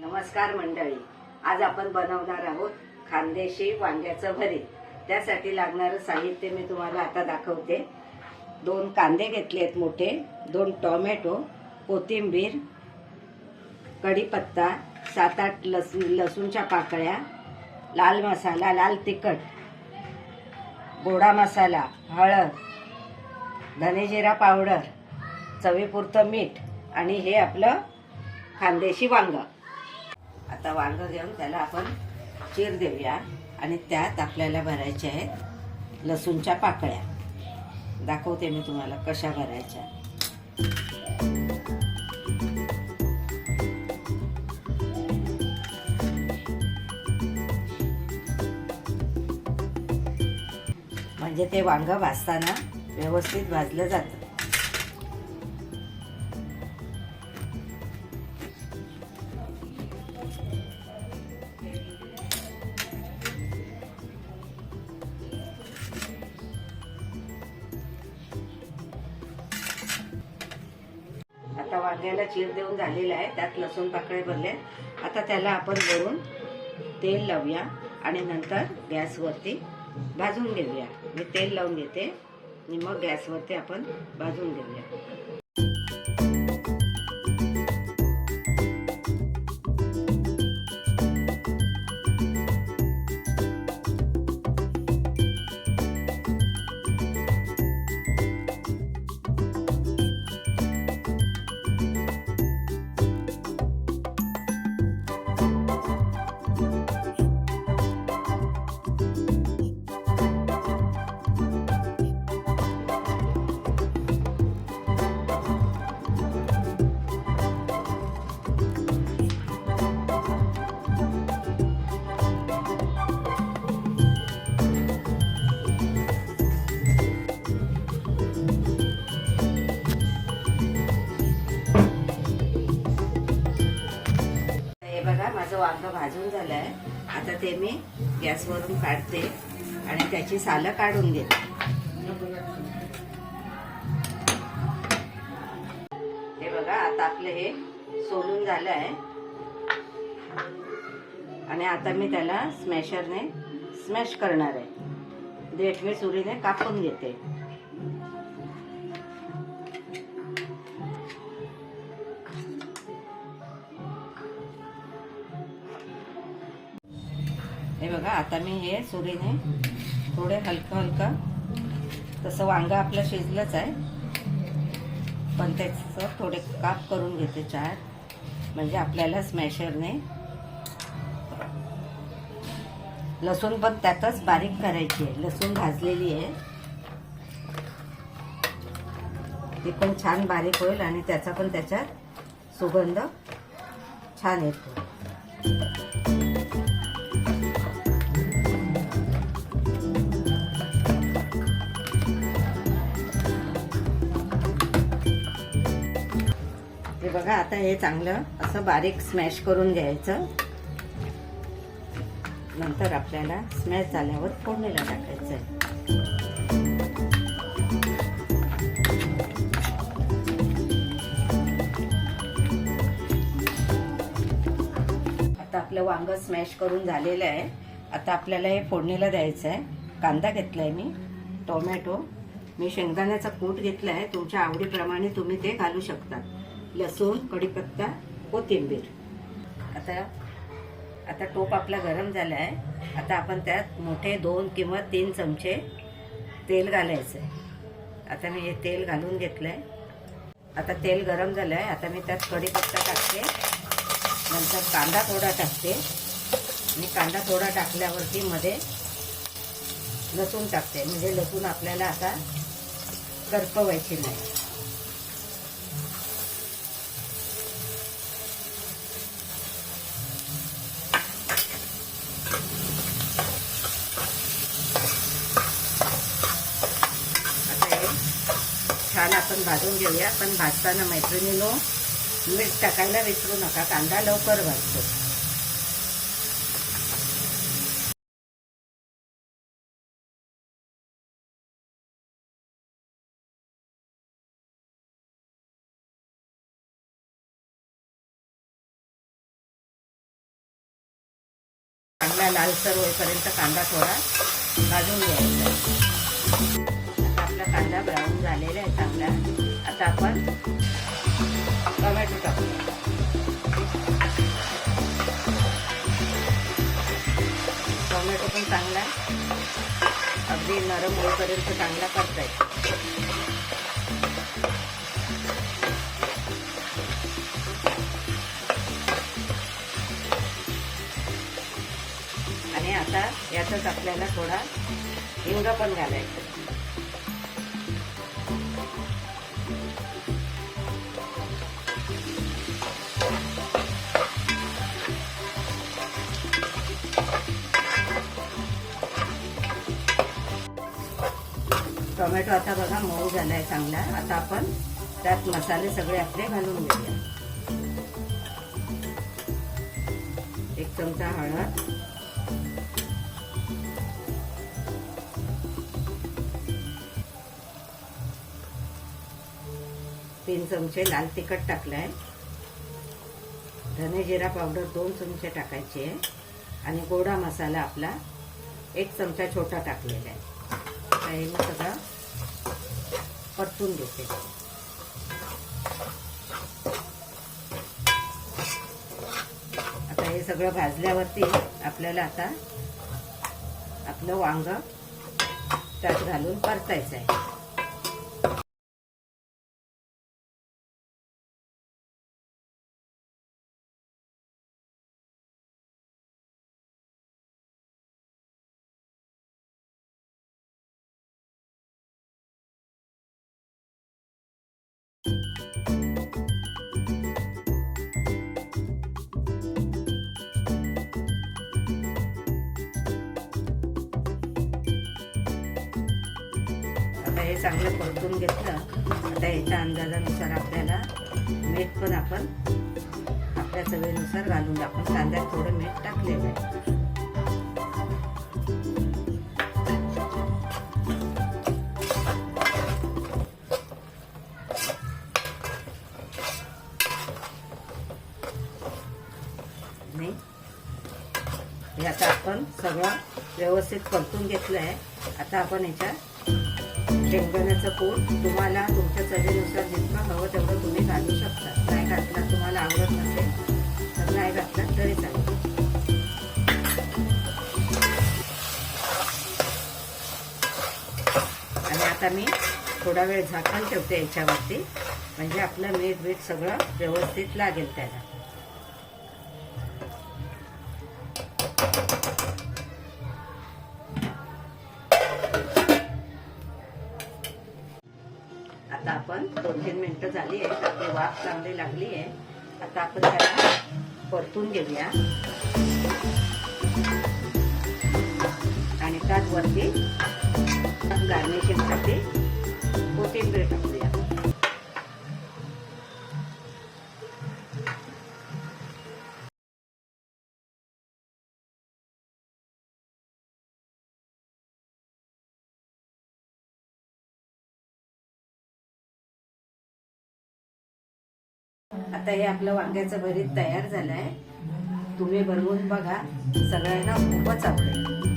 नमस्कार मंडळी, आज आपण बनवणार आहोत खानदेशी वांग्याचं भरीत। त्यासाठी लागणारे साहित्य मी तुम्हाला आता दाखवते। 2 कांदे घेतलेत मोठे, 2 टोमॅटो, कोथिंबीर, कढीपत्ता, 7-8 लसूणच्या पाकळ्या, लाल मसाला, लाल तिखट, गोडा मसाला, हळद, धने जिरा पावडर, चवीपुरतं मीठ आणि हे आपलं खानदेशी वांग। आता वांग घेऊन त्याला आपण चीर देऊया आणि त्यात आपल्याला भरायचे आहेत लसूणच्या पाकळ्या। दाखवते मी तुम्हाला कशा भरायच्या। म्हणजे ते वांग भाजताना व्यवस्थित भाजलं जातं। आता वांग्याला चीर देऊन झालेला आहे, त्यात लसूण पाकळे भरले। आता त्याला आपण वरून तेल लावूया आणि नंतर गॅसवरती भाजून घेऊया। मी तेल लावून घेते आणि मग गॅसवरती आपण भाजून घेऊया। बघा, माझं वांग भाजून झालं आहे। आता ते मी गॅसवरून काढते आणि त्याची सालं काढून घेते। हे बघा, आता आपलं हे सोलून झालं आहे आणि आता मी त्याला स्मॅशरने स्मॅश करणार आहे। देठ मी सुरीने कापून घेते। हे बघा, आता मी हे सुरीने थोडे हलका तसं वांग आपलं शिजलंच आहे, पण त्याचं थोडे काप करून घेते 4, म्हणजे आपल्याला स्मॅशरने लसूण पण त्यातच बारीक करायची आहे। लसूण भाजलेली आहे, ती पण छान बारीक होईल आणि त्याचा पण त्याच्यात सुगंध छान येतो। हे बघा, आता हे चांगलं असं बारीक स्मॅश करून घ्यायचं। नंतर आपल्याला स्मॅश झाल्यावर फोडणीला टाकायचं आहे। आता आपलं वांग स्मॅश करून झालेलं आहे। आता आपल्याला हे फोडणीला द्यायचं आहे। कांदा घेतलाय मी, टोमॅटो, मी शेंगदाण्याचा कूट घेतलाय, तुमच्या आवडीप्रमाणे तुम्ही ते घालू शकता। लसूण, कढीपत्ता, कोथिंबीर। आता टोप आपला गरम झाला आहे। आता आपण त्यात मोठे 2 किंवा 3 चमचे तेल घालायचं आहे। आता मी हे तेल घालून घेतलंय। आता तेल गरम झालंय, आता मी त्यात कढीपत्ता टाकते, नंतर कांदा थोडा टाकते आणि कांदा थोडा टाकल्यावरती मध्ये लसूण टाकते, म्हणजे लसूण आपल्याला आता करपवायची नाही। छान आपण भाजून घेऊया, पण भाजताना मैत्रिणींनो मीठ टाकायला विसरू नका, कांदा लवकर भाजतो। चांगला लालसर होईपर्यंत कांदा थोडा भाजून घ्यायचा. आता आपला कांदा ब्राऊन झालेला आहे चांगला. आता आपण टोमॅटो टाकूया. टोमॅटो पण चांगला अगदी नरम होईपर्यंत चांगला परतायचा. आणि आता यातच आपल्याला थोडा हिंग पण घालायचा. टोमॅटो आता बघा मऊ झालाय चांगला. आता आपण त्यात मसाले सगळे आपले घालून घेऊया. 1 चमचा हळद, 3 चमचे लाल तिखट टाकलाय. धने जिरा पावडर 2 चमचे टाकायचे आहे. आणि गोडा मसाला आपला 1 चमचा छोटा टाकलेला आहे. आता हे मी सगळं परतून घेते. आता हे सगळं भाजल्यावरती आपल्याला आता आपलं वांग त्यात घालून परतायचं आहे. आता हे चांगलं परतून घेतलं. आता याच्या अंदाजानुसार आपल्याला मीठ पण आपण आपल्या चवीनुसार घालून, आपण कांद्यात थोडं मीठ टाकलेलं आहे. हे आता आपण सगळं व्यवस्थित परतून घेतलं आहे. आता आपण याच्यात शेंगदाण्याचं कूट तुम्हाला तुमच्या चवीनुसार जितकं हवं तेवढं तुम्ही घालू शकता. नाही घातला, तुम्हाला आवडत नसेल तर नाही घातला तरी चालेल. आणि आता मी थोडा वेळ झाकण ठेवते याच्यावरती, म्हणजे आपलं मीठ सगळं व्यवस्थित लागेल त्याला. आता आपण 2-3 मिनिटं झाली आहेत. आपली वाफ चांगली लागली आहे. आता आपण त्याला परतून घेऊया आणि त्यात वरती गार्निशिंगसाठी कोथिंबीर टाकूया. आता हे आपलं वांग्याचं भरीत तयार झालंय. तुम्ही बनवून बघा, सगळ्यांना खूपच आवडेल.